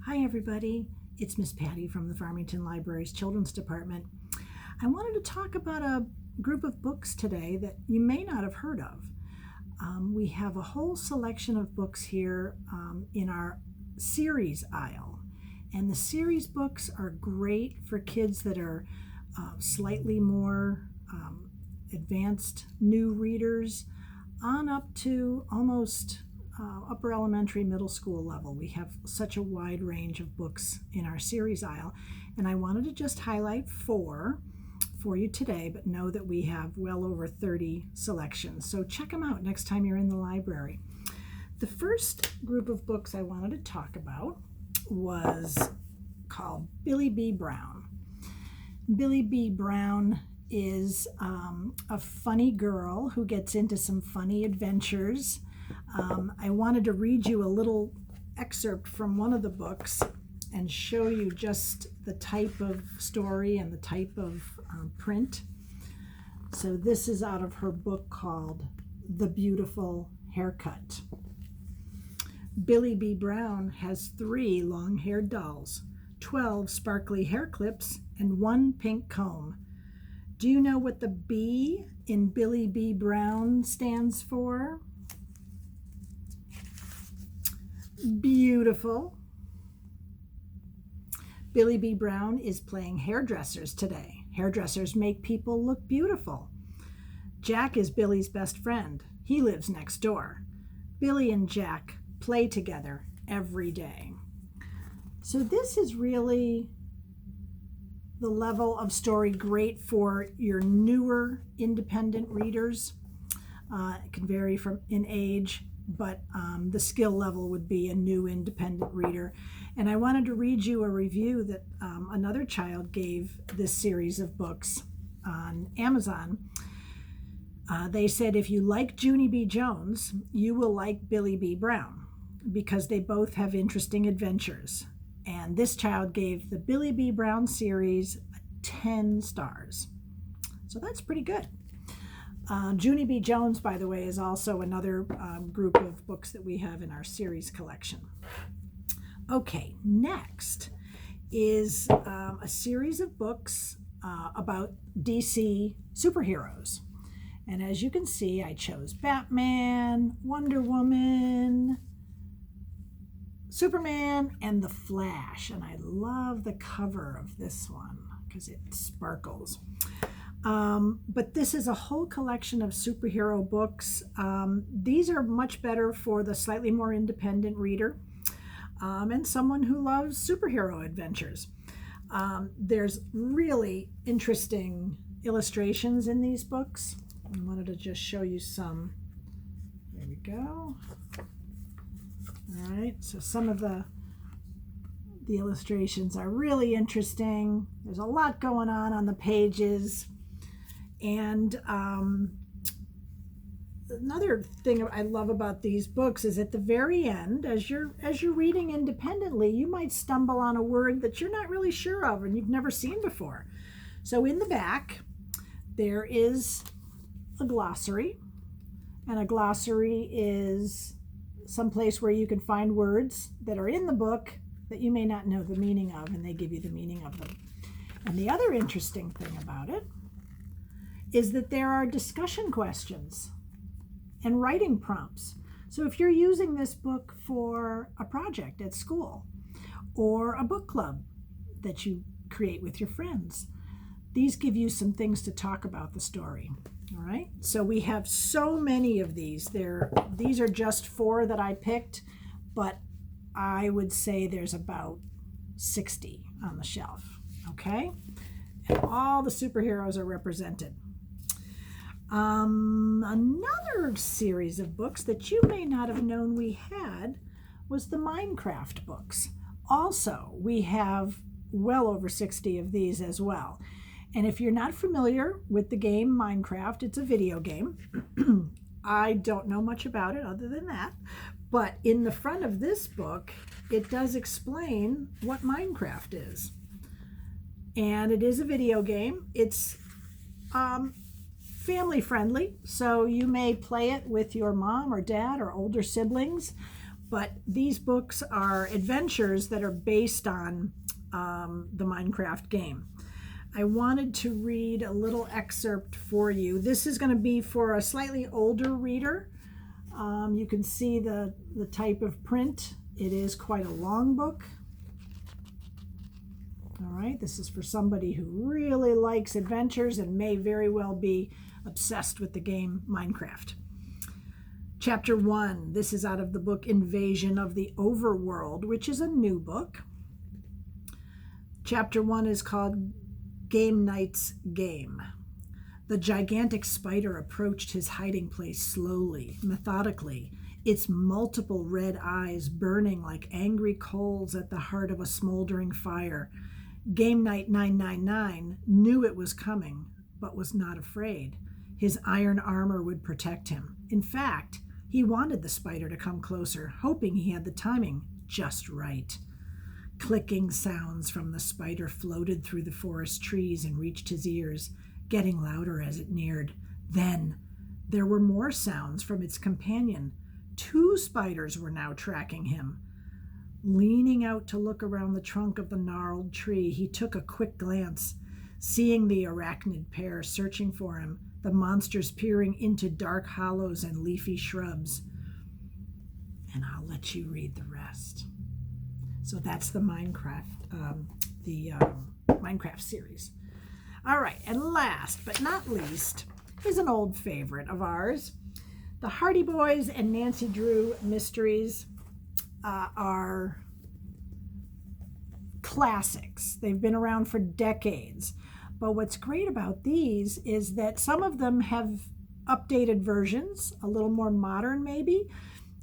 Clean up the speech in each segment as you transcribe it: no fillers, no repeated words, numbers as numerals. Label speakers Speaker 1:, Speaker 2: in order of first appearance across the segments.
Speaker 1: Hi everybody, it's Miss Patti from the Farmington Library's Children's Department. I wanted to talk about a group of books today that you may not have heard of. We have a whole selection of books here in our series aisle. And the series books are great for kids that are slightly more advanced new readers on up to almost upper elementary, middle school level. We have such a wide range of books in our series aisle, and I wanted to just highlight 4 for you today, but know that we have well over 30 selections, so check them out next time you're in the library. The first group of books I wanted to talk about was called Billy B. Brown. Billy B. Brown is a funny girl who gets into some funny adventures. I wanted to read you a little excerpt from one of the books and show you just the type of story and the type of print. So this is out of her book called The Beautiful Haircut. Billy B. Brown has 3 long-haired dolls, 12 sparkly hair clips, and 1 pink comb. Do you know what the B in Billy B. Brown stands for? Beautiful. Billy B. Brown is playing hairdressers today. Hairdressers make people look beautiful. Jack is Billy's best friend. He lives next door. Billy and Jack play together every day. So this is really the level of story great for your newer independent readers. It can vary in age, but the skill level would be a new independent reader. And I wanted to read you a review that another child gave this series of books on Amazon. They said, if you like Junie B. Jones, you will like Billy B. Brown because they both have interesting adventures. And this child gave the Billy B. Brown series 10 stars. So that's pretty good. Junie B. Jones, by the way, is also another group of books that we have in our series collection. Okay, next is a series of books about DC superheroes. And as you can see, I chose Batman, Wonder Woman, Superman, and The Flash. And I love the cover of this one because it sparkles. But this is a whole collection of superhero books. These are much better for the slightly more independent reader and someone who loves superhero adventures. There's really interesting illustrations in these books. I wanted to just show you some. There we go. All right, so some of the illustrations are really interesting. There's a lot going on the pages. And another thing I love about these books is at the very end, as you're reading independently, you might stumble on a word that you're not really sure of and you've never seen before. So in the back, there is a glossary. And a glossary is someplace where you can find words that are in the book that you may not know the meaning of, and they give you the meaning of them. And the other interesting thing about it is that there are discussion questions and writing prompts. So if you're using this book for a project at school or a book club that you create with your friends, these give you some things to talk about the story. All right, so we have so many of these. These are just 4 that I picked, but I would say there's about 60 on the shelf, okay? And all the superheroes are represented. Another series of books that you may not have known we had was the Minecraft books. Also, we have well over 60 of these as well. And if you're not familiar with the game Minecraft, it's a video game. I don't know much about it other than that. But in the front of this book, it does explain what Minecraft is. And it is a video game. It's family friendly, so you may play it with your mom or dad or older siblings. but these books are adventures that are based on the Minecraft game. I wanted to read a little excerpt for you. This is going to be for a slightly older reader. You can see the type of print. It is quite a long book. All right, this is for somebody who really likes adventures and may very well be obsessed with the game Minecraft. Chapter 1, this is out of the book Invasion of the Overworld, which is a new book. Chapter 1 is called Game Night's Game. The gigantic spider approached his hiding place slowly, methodically, its multiple red eyes burning like angry coals at the heart of a smoldering fire. Game Night 999 knew it was coming, but was not afraid. His iron armor would protect him. In fact, he wanted the spider to come closer, hoping he had the timing just right. Clicking sounds from the spider floated through the forest trees and reached his ears, getting louder as it neared. Then there were more sounds from its companion. 2 spiders were now tracking him. Leaning out to look around the trunk of the gnarled tree, he took a quick glance, seeing the arachnid pair searching for him, the monsters peering into dark hollows and leafy shrubs. And I'll let you read the rest. So that's the Minecraft series. All right, and last but not least is an old favorite of ours. The Hardy Boys and Nancy Drew mysteries are classics. They've been around for decades. But what's great about these is that some of them have updated versions, a little more modern maybe.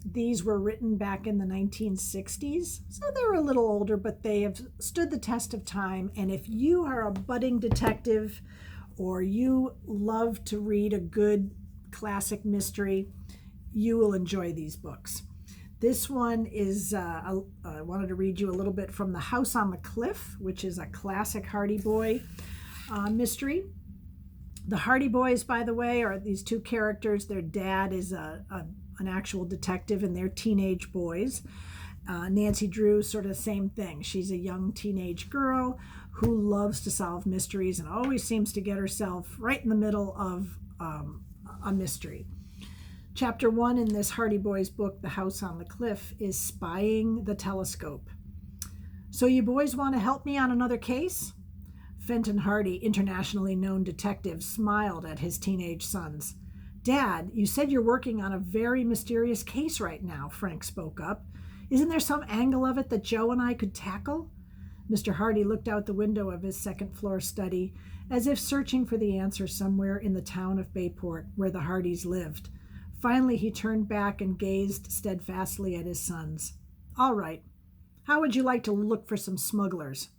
Speaker 1: These were written back in the 1960s, so they're a little older, but they have stood the test of time. And if you are a budding detective or you love to read a good classic mystery, you will enjoy these books. This one is, I wanted to read you a little bit from The House on the Cliff, which is a classic Hardy Boy mystery. The Hardy Boys, by the way, are these 2 characters. Their dad is an actual detective and they're teenage boys. Nancy Drew, sort of the same thing. She's a young teenage girl who loves to solve mysteries and always seems to get herself right in the middle of a mystery. Chapter 1 in this Hardy Boys book, The House on the Cliff, is Spying the Telescope. So you boys want to help me on another case? Fenton Hardy, internationally known detective, smiled at his teenage sons. Dad, you said you're working on a very mysterious case right now, Frank spoke up. Isn't there some angle of it that Joe and I could tackle? Mr. Hardy looked out the window of his second-floor study, as if searching for the answer somewhere in the town of Bayport, where the Hardys lived. Finally, he turned back and gazed steadfastly at his sons. All right. How would you like to look for some smugglers?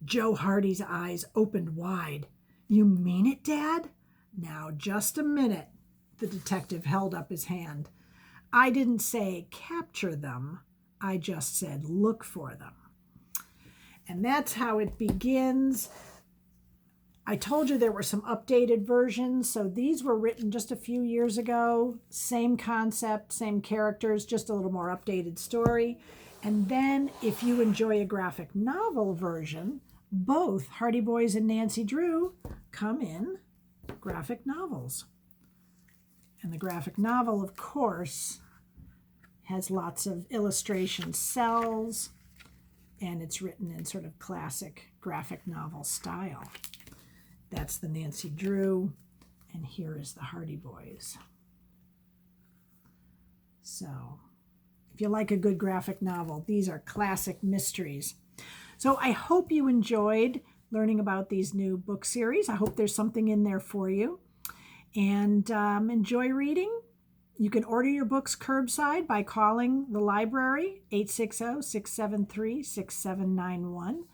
Speaker 1: Joe Hardy's eyes opened wide. You mean it, Dad? Now, just a minute. The detective held up his hand. I didn't say capture them. I just said look for them. And that's how it begins. I told you there were some updated versions. So these were written just a few years ago. Same concept, same characters, just a little more updated story. And then if you enjoy a graphic novel version, both Hardy Boys and Nancy Drew come in graphic novels. And the graphic novel, of course, has lots of illustration cells, and it's written in sort of classic graphic novel style. That's the Nancy Drew, and here is the Hardy Boys. So, if you like a good graphic novel, these are classic mysteries. So I hope you enjoyed learning about these new book series. I hope there's something in there for you. And enjoy reading. You can order your books curbside by calling the library, 860-673-6791,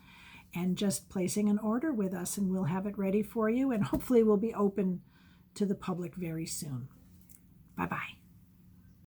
Speaker 1: and just placing an order with us, and we'll have it ready for you. And hopefully we'll be open to the public very soon. Bye-bye.